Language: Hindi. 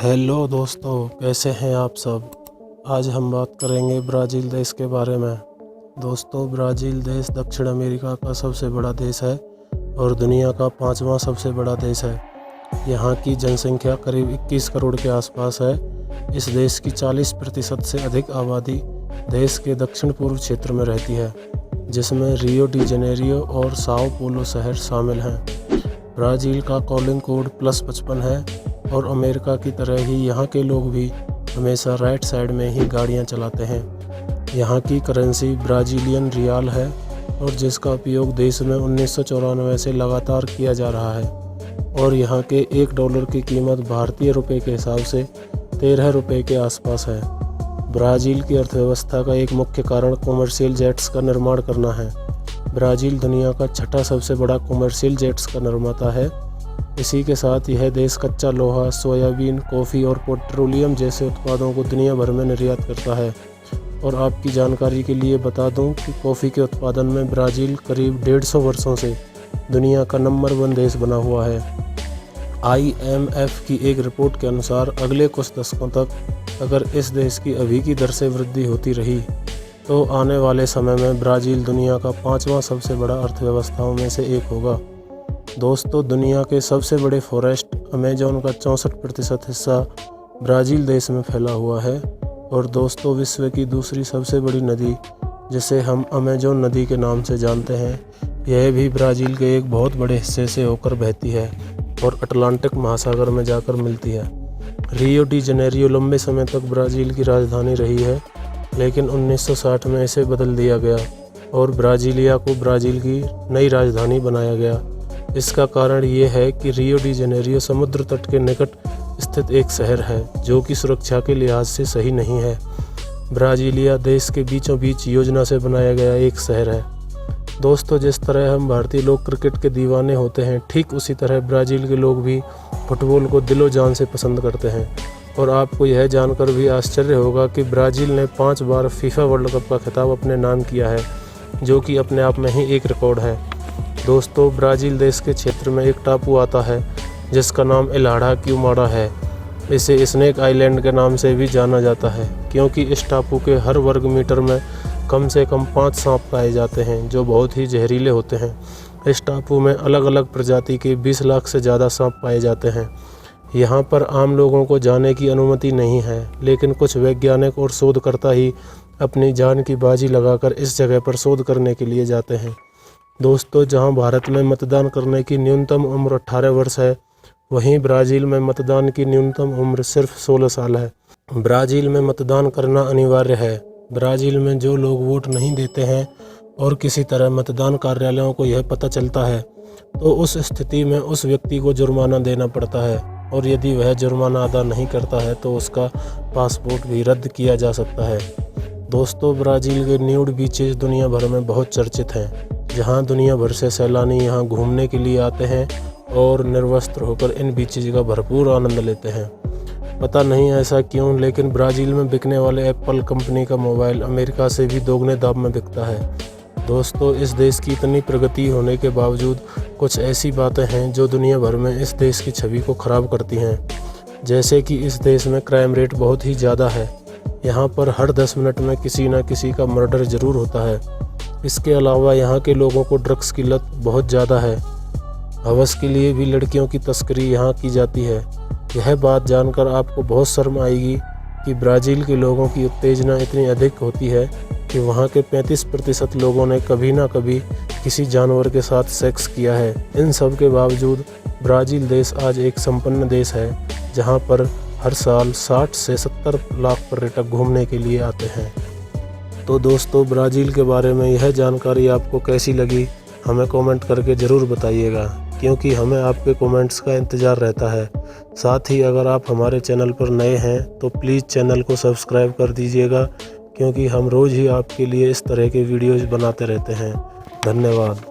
हेलो दोस्तों, कैसे हैं आप सब। आज हम बात करेंगे ब्राज़ील देश के बारे में। दोस्तों, ब्राज़ील देश दक्षिण अमेरिका का सबसे बड़ा देश है और दुनिया का 5वां सबसे बड़ा देश है। यहाँ की जनसंख्या करीब 21 करोड़ के आसपास है। इस देश की 40% से अधिक आबादी देश के दक्षिण पूर्व क्षेत्र में रहती है, जिसमें रियो डी जेनेरियो और साओ पोलो शहर शामिल हैं। ब्राज़ील का कॉलिंग कोड +55 है और अमेरिका की तरह ही यहाँ के लोग भी हमेशा राइट साइड में ही गाड़ियाँ चलाते हैं। यहाँ की करेंसी ब्राज़ीलियन रियाल है और जिसका उपयोग देश में 1994 से लगातार किया जा रहा है और यहाँ के $1 की कीमत भारतीय रुपये के हिसाब से 13 रुपये के आसपास है। ब्राज़ील की अर्थव्यवस्था का एक मुख्य कारण कॉमर्शियल जेट्स का निर्माण करना है। ब्राज़ील दुनिया का 6ठा सबसे बड़ा कॉमर्शियल जेट्स का निर्माता है। इसी के साथ यह देश कच्चा लोहा, सोयाबीन, कॉफ़ी और पेट्रोलियम जैसे उत्पादों को दुनिया भर में निर्यात करता है। और आपकी जानकारी के लिए बता दूं कि कॉफ़ी के उत्पादन में ब्राज़ील करीब 150 वर्षों से दुनिया का नंबर 1 देश बना हुआ है। IMF की एक रिपोर्ट के अनुसार अगले कुछ दशकों तक अगर इस देश की अभी की दर से वृद्धि होती रही तो आने वाले समय में ब्राज़ील दुनिया का 5वां सबसे बड़ा अर्थव्यवस्थाओं में से एक होगा। दोस्तों, दुनिया के सबसे बड़े फॉरेस्ट अमेज़न का 64% हिस्सा ब्राज़ील देश में फैला हुआ है। और दोस्तों, विश्व की दूसरी सबसे बड़ी नदी, जिसे हम अमेज़न नदी के नाम से जानते हैं, यह भी ब्राज़ील के एक बहुत बड़े हिस्से से होकर बहती है और अटलांटिक महासागर में जाकर मिलती है। रियो डी जेनेरियो लंबे समय तक ब्राज़ील की राजधानी रही है, लेकिन 1960 में इसे बदल दिया गया और ब्राज़ीलिया को ब्राज़ील की नई राजधानी बनाया गया। इसका कारण ये है कि रियो डी जेनेरियो समुद्र तट के निकट स्थित एक शहर है, जो कि सुरक्षा के लिहाज से सही नहीं है। ब्राज़ीलिया देश के बीचों बीच योजना से बनाया गया एक शहर है। दोस्तों, जिस तरह हम भारतीय लोग क्रिकेट के दीवाने होते हैं, ठीक उसी तरह ब्राज़ील के लोग भी फुटबॉल को दिलो जान से पसंद करते हैं। और आपको यह जानकर भी आश्चर्य होगा कि ब्राज़ील ने 5 बार फीफा वर्ल्ड कप का खिताब अपने नाम किया है, जो कि अपने आप में ही एक रिकॉर्ड है। दोस्तों, ब्राज़ील देश के क्षेत्र में एक टापू आता है जिसका नाम इल्हा क्यूमाडा है। इसे स्नेक आइलैंड के नाम से भी जाना जाता है, क्योंकि इस टापू के हर वर्ग मीटर में कम से कम 5 सांप पाए जाते हैं, जो बहुत ही जहरीले होते हैं। इस टापू में अलग अलग प्रजाति के 20 लाख से ज़्यादा सांप पाए जाते हैं। यहाँ पर आम लोगों को जाने की अनुमति नहीं है, लेकिन कुछ वैज्ञानिक और शोधकर्ता ही अपनी जान की बाजी लगाकर इस जगह पर शोध करने के लिए जाते हैं। दोस्तों, जहां भारत में मतदान करने की न्यूनतम उम्र 18 वर्ष है, वहीं ब्राज़ील में मतदान की न्यूनतम उम्र सिर्फ 16 साल है। ब्राज़ील में मतदान करना अनिवार्य है। ब्राज़ील में जो लोग वोट नहीं देते हैं और किसी तरह मतदान कार्यालयों को यह पता चलता है, तो उस स्थिति में उस व्यक्ति को जुर्माना देना पड़ता है और यदि वह जुर्माना अदा नहीं करता है तो उसका पासपोर्ट भी रद्द किया जा सकता है। दोस्तों, ब्राज़ील के न्यूड बीचेस दुनिया भर में बहुत चर्चित हैं, जहां दुनिया भर से सैलानी यहां घूमने के लिए आते हैं और निर्वस्त्र होकर इन बीचेस का भरपूर आनंद लेते हैं। पता नहीं ऐसा क्यों, लेकिन ब्राज़ील में बिकने वाले एप्पल कंपनी का मोबाइल अमेरिका से भी दोगुने दाम में बिकता है। दोस्तों, इस देश की इतनी प्रगति होने के बावजूद कुछ ऐसी बातें हैं जो दुनिया भर में इस देश की छवि को ख़राब करती हैं। जैसे कि इस देश में क्राइम रेट बहुत ही ज़्यादा है। यहाँ पर हर 10 मिनट में किसी न किसी का मर्डर ज़रूर होता है। इसके अलावा यहाँ के लोगों को ड्रग्स की लत बहुत ज़्यादा है। हवस के लिए भी लड़कियों की तस्करी यहाँ की जाती है। यह बात जानकर आपको बहुत शर्म आएगी कि ब्राज़ील के लोगों की उत्तेजना इतनी अधिक होती है कि वहाँ के 35% लोगों ने कभी ना कभी किसी जानवर के साथ सेक्स किया है। इन सब के बावजूद ब्राज़ील देश आज एक संपन्न देश है, जहाँ पर हर साल 60 से 70 लाख पर्यटक घूमने के लिए आते हैं। तो दोस्तों, ब्राज़ील के बारे में यह जानकारी आपको कैसी लगी, हमें कमेंट करके ज़रूर बताइएगा, क्योंकि हमें आपके कमेंट्स का इंतज़ार रहता है। साथ ही अगर आप हमारे चैनल पर नए हैं तो प्लीज़ चैनल को सब्सक्राइब कर दीजिएगा, क्योंकि हम रोज़ ही आपके लिए इस तरह के वीडियोज़ बनाते रहते हैं। धन्यवाद।